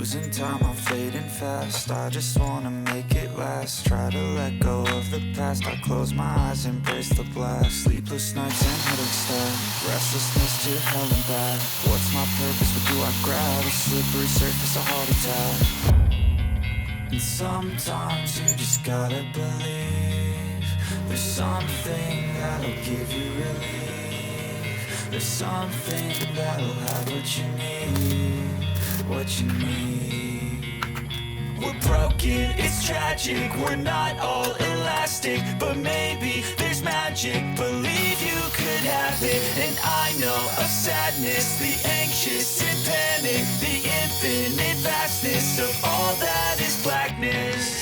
Losing time, I'm fading fast. I just wanna make it last. Try to let go of the past. I close my eyes, embrace the blast. Sleepless nights and headache stack. Restlessness to hell and back. What's my purpose? What do I grab? A slippery surface, a heart attack. And sometimes you just gotta believe there's something that'll give you relief. There's something that'll have what you need, what you need. We're broken, it's tragic, we're not all elastic, but maybe there's magic. Believe you could have it. And I know of sadness, the anxious and panic, the infinite vastness of all that is blackness.